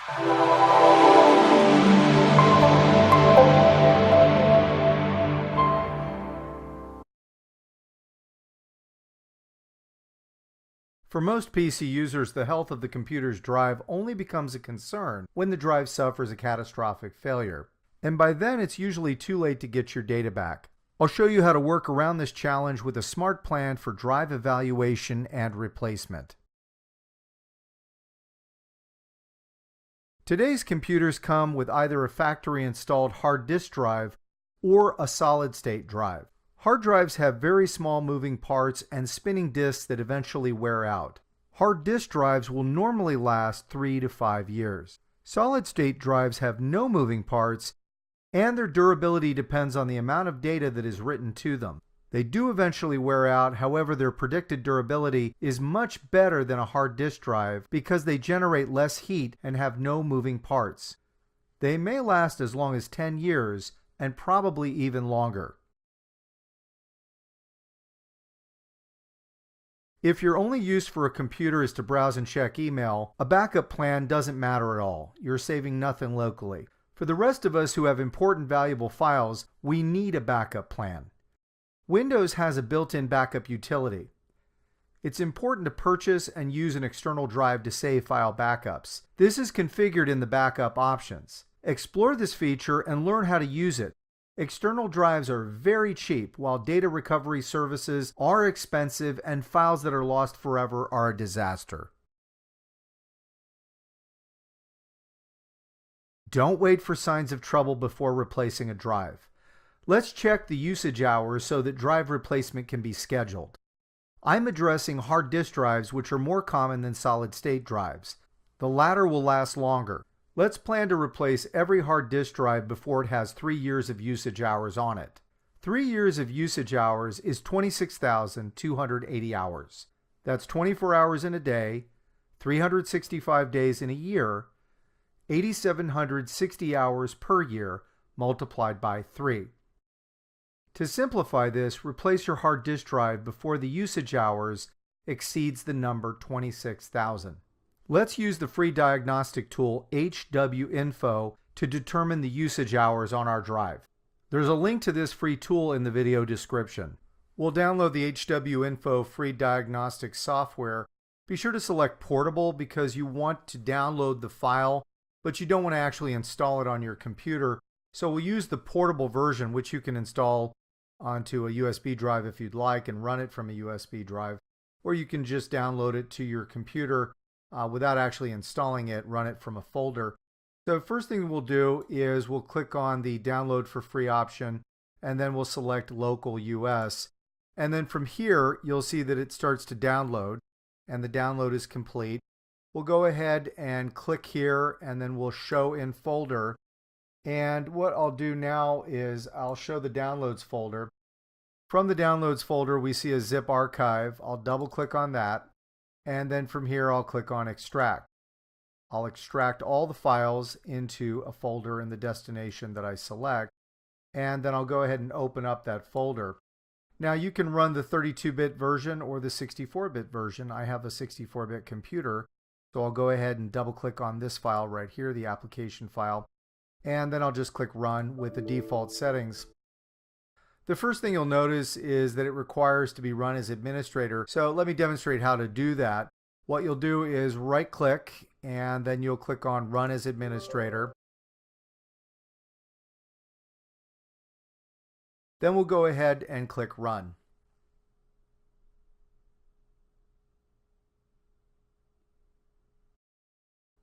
For most PC users, the health of the computer's drive only becomes a concern when the drive suffers a catastrophic failure. And by then, it's usually too late to get your data back. I'll show you how to work around this challenge with a smart plan for drive evaluation and replacement. Today's computers come with either a factory-installed hard disk drive or a solid-state drive. Hard drives have very small moving parts and spinning disks that eventually wear out. Hard disk drives will normally last 3 to 5 years. Solid-state drives have no moving parts, and their durability depends on the amount of data that is written to them. They do eventually wear out, however, their predicted durability is much better than a hard disk drive because they generate less heat and have no moving parts. They may last as long as 10 years and probably even longer. If your only use for a computer is to browse and check email, a backup plan doesn't matter at all. You're saving nothing locally. For the rest of us who have important valuable files, we need a backup plan. Windows has a built-in backup utility. It's important to purchase and use an external drive to save file backups. This is configured in the backup options. Explore this feature and learn how to use it. External drives are very cheap, while data recovery services are expensive and files that are lost forever are a disaster. Don't wait for signs of trouble before replacing a drive. Let's check the usage hours so that drive replacement can be scheduled. I'm addressing hard disk drives, which are more common than solid-state drives. The latter will last longer. Let's plan to replace every hard disk drive before it has 3 years of usage hours on it. 3 years of usage hours is 26,280 hours. That's 24 hours in a day, 365 days in a year, 8,760 hours per year multiplied by 3. To simplify this, replace your hard disk drive before the usage hours exceeds the number 26,000. Let's use the free diagnostic tool HW-Info to determine the usage hours on our drive. There's a link to this free tool in the video description. We'll download the HW-Info free diagnostic software. Be sure to select Portable because you want to download the file, but you don't want to actually install it on your computer. So we'll use the portable version, which you can install onto a USB drive if you'd like and run it from a USB drive, or you can just download it to your computer without actually installing it, run it from a folder. So first thing we'll do is we'll click on the download for free option, and then we'll select local US. And then from here, you'll see that it starts to download, and the download is complete. We'll go ahead and click here, and then we'll show in folder. And what I'll do now is I'll show the downloads folder. From the downloads folder, we see a zip archive. I'll double click on that. And then from here, I'll click on extract. I'll extract all the files into a folder in the destination that I select. And then I'll go ahead and open up that folder. Now you can run the 32-bit version or the 64-bit version. I have a 64-bit computer. So I'll go ahead and double click on this file right here, the application file. And then I'll just click Run with the default settings. The first thing you'll notice is that it requires to be run as administrator. So let me demonstrate how to do that. What you'll do is right click and then you'll click on Run as Administrator. Then we'll go ahead and click Run.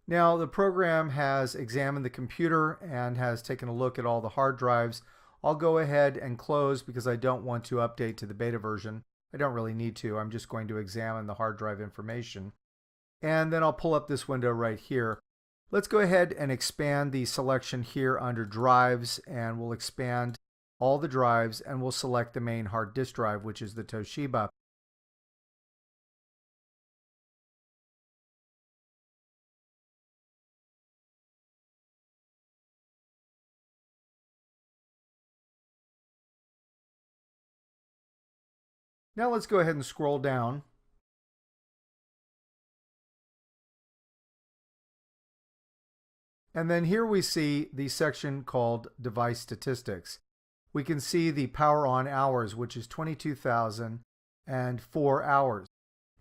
Now the program has examined the computer and has taken a look at all the hard drives. I'll go ahead and close because I don't want to update to the beta version. I don't really need to. I'm just going to examine the hard drive information. And then I'll pull up this window right here. Let's go ahead and expand the selection here under drives, and we'll expand all the drives and we'll select the main hard disk drive, which is the Toshiba. Now let's go ahead and scroll down. And then here we see the section called device statistics. We can see the power on hours, which is 22,004 hours.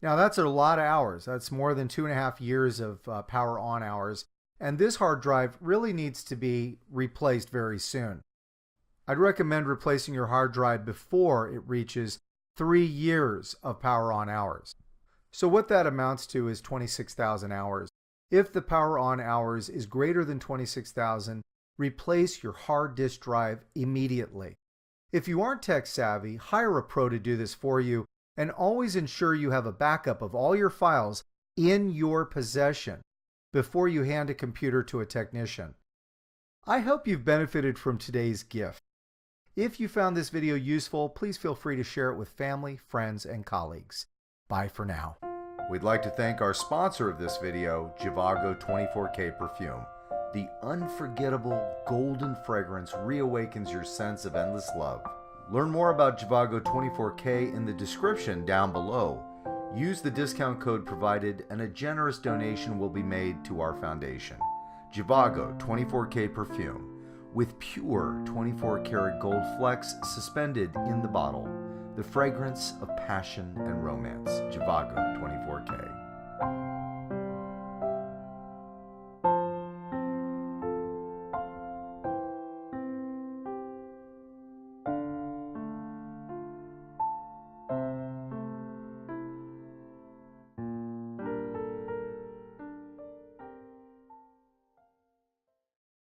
Now that's a lot of hours. That's more than 2.5 years of power on hours. And this hard drive really needs to be replaced very soon. I'd recommend replacing your hard drive before it reaches 3 years of power on hours. So what that amounts to is 26,000 hours. If the power on hours is greater than 26,000, replace your hard disk drive immediately. If you aren't tech savvy, hire a pro to do this for you, and always ensure you have a backup of all your files in your possession before you hand a computer to a technician. I hope you've benefited from today's gift. If you found this video useful, please feel free to share it with family, friends, and colleagues. Bye for now. We'd like to thank our sponsor of this video, G.I.F.T 24K Perfume. The unforgettable golden fragrance reawakens your sense of endless love. Learn more about G.I.F.T 24K in the description down below. Use the discount code provided and a generous donation will be made to our foundation. G.I.F.T 24K Perfume, with pure 24-karat gold flecks suspended in the bottle. The fragrance of passion and romance. G.I.F.T 24K.